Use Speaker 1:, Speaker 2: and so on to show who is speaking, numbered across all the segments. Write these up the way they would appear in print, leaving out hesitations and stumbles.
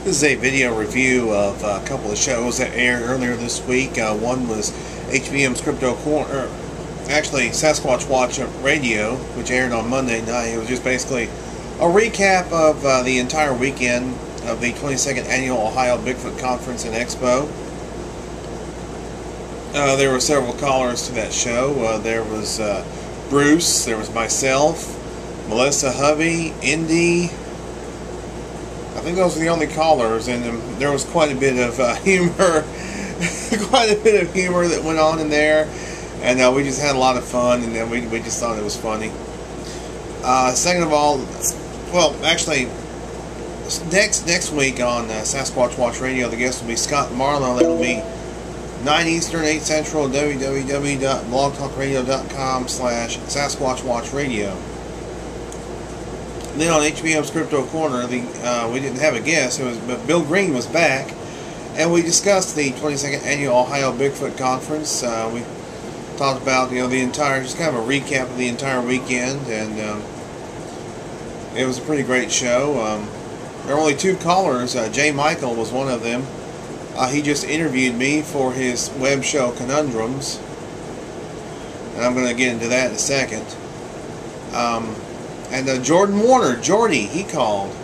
Speaker 1: This is a video review of a couple of shows that aired earlier this week. One was HBM's Cryptid-Corner, actually Sasquatch Watch Radio, which aired on Monday night. It was just basically a recap of the entire weekend of the 22nd Annual Ohio Bigfoot Conference and Expo. There were several callers to that show. There was Bruce, there was myself, Melissa Hovey, Indy. I think those were the only callers, and there was quite a bit of humor, quite a bit of humor that went on in there, and we just had a lot of fun, and we just thought it was funny. Second of all, well, actually, next week on Sasquatch Watch Radio, the guest will be Scott Marlowe. That'll be 9 Eastern, 8 Central, www.blogtalkradio.com/SasquatchWatchRadio. Then on HBM's Cryptid-Corner, we didn't have a guest, but Bill Green was back, and we discussed the 22nd Annual Ohio Bigfoot Conference. We talked about the entire, just kind of a recap of the entire weekend, and it was a pretty great show. There were only two callers. Jay Michael was one of them. He just interviewed me for his web show Conundrums, and I'm going to get into that in a second. And Jordan Warner, Jordy, he called,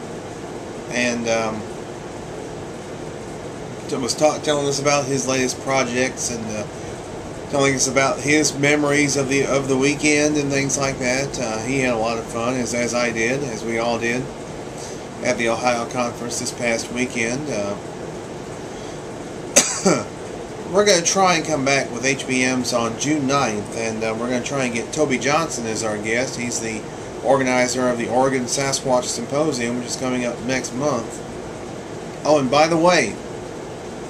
Speaker 1: and was telling us about his latest projects, and telling us about his memories of the weekend and things like that. He had a lot of fun, as I did, as we all did, at the Ohio Conference this past weekend. We're going to try and come back with HBMs on June 9th, and we're going to try and get Toby Johnson as our guest. He's the organizer of the Oregon Sasquatch Symposium, which is coming up next month. Oh, and by the way,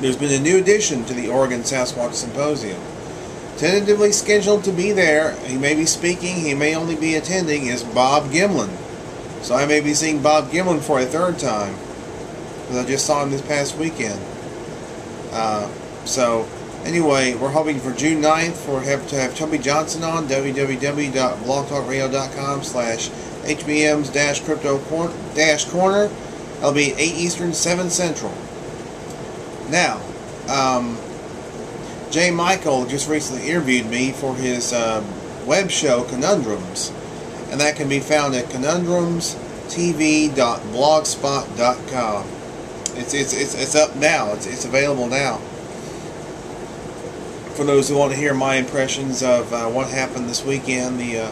Speaker 1: there's been a new addition to the Oregon Sasquatch Symposium. Tentatively scheduled to be there, he may be speaking, he may only be attending, is Bob Gimlin. So I may be seeing Bob Gimlin for a third time, because I just saw him this past weekend. So anyway, we're hoping for June 9th to have Toby Johnson on, www.blogtalkradio.com/HBMs-Cryptid-Corner. That'll be 8 Eastern, 7 Central. Now, Jay Michael just recently interviewed me for his web show Conundrums, and that can be found at conundrumstv.blogspot.com. It's up now. It's available now. For those who want to hear my impressions of what happened this weekend, the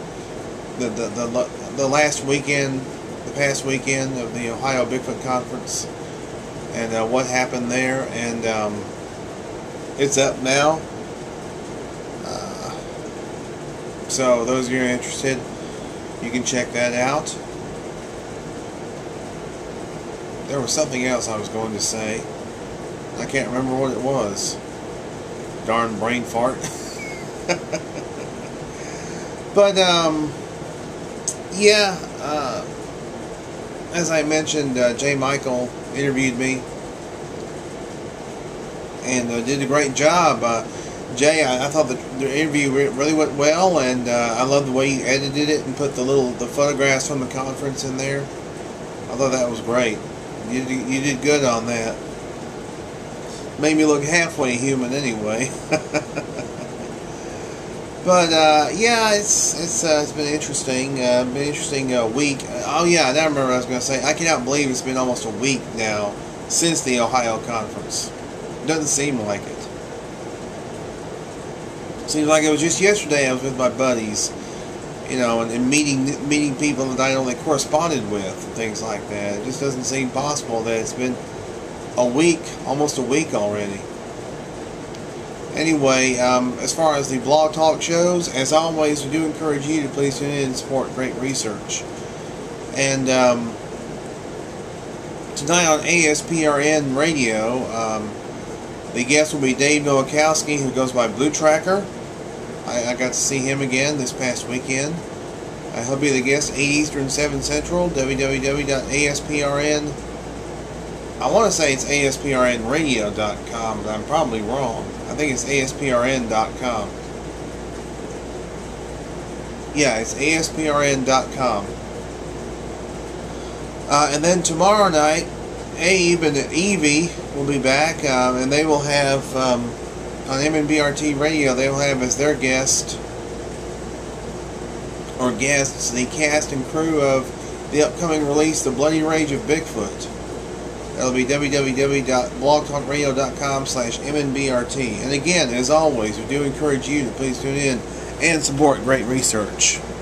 Speaker 1: last weekend, the past weekend of the Ohio Bigfoot Conference, and what happened there, and it's up now. So those of you who are interested, you can check that out. There was something else I was going to say. I can't remember what it was. Darn brain fart. But yeah, as I mentioned, Jay Michael interviewed me and did a great job. Jay, I thought the interview really went well, and I love the way you edited it and put the photographs from the conference in there. I thought that was great. You did good on that. Made me look halfway human anyway. But yeah, it's been interesting. Week. Oh yeah, I remember what I was going to say. I cannot believe it's been almost a week now since the Ohio conference. Doesn't seem like it. Seems like it was just yesterday I was with my buddies, and meeting people that I only corresponded with and things like that. It just doesn't seem possible that it's been a week, almost a week already. Anyway, as far as the blog talk shows, as always, we do encourage you to please tune in and support great research. And tonight on ASPRN Radio, the guest will be Dave Nowakowski, who goes by Blue Tracker. I got to see him again this past weekend. He'll be the guest 8 Eastern, 7 Central, www.ASPRN. I want to say it's ASPRNradio.com, but I'm probably wrong. I think it's ASPRN.com. Yeah, it's ASPRN.com. And then tomorrow night Abe and Evie will be back, and they will have, on MNBRT Radio, they will have as their guest, or guests, the cast and crew of the upcoming release, The Bloody Rage of Bigfoot. That'll be www.blogtalkradio.com/MNBRT. And again, as always, we do encourage you to please tune in and support great research.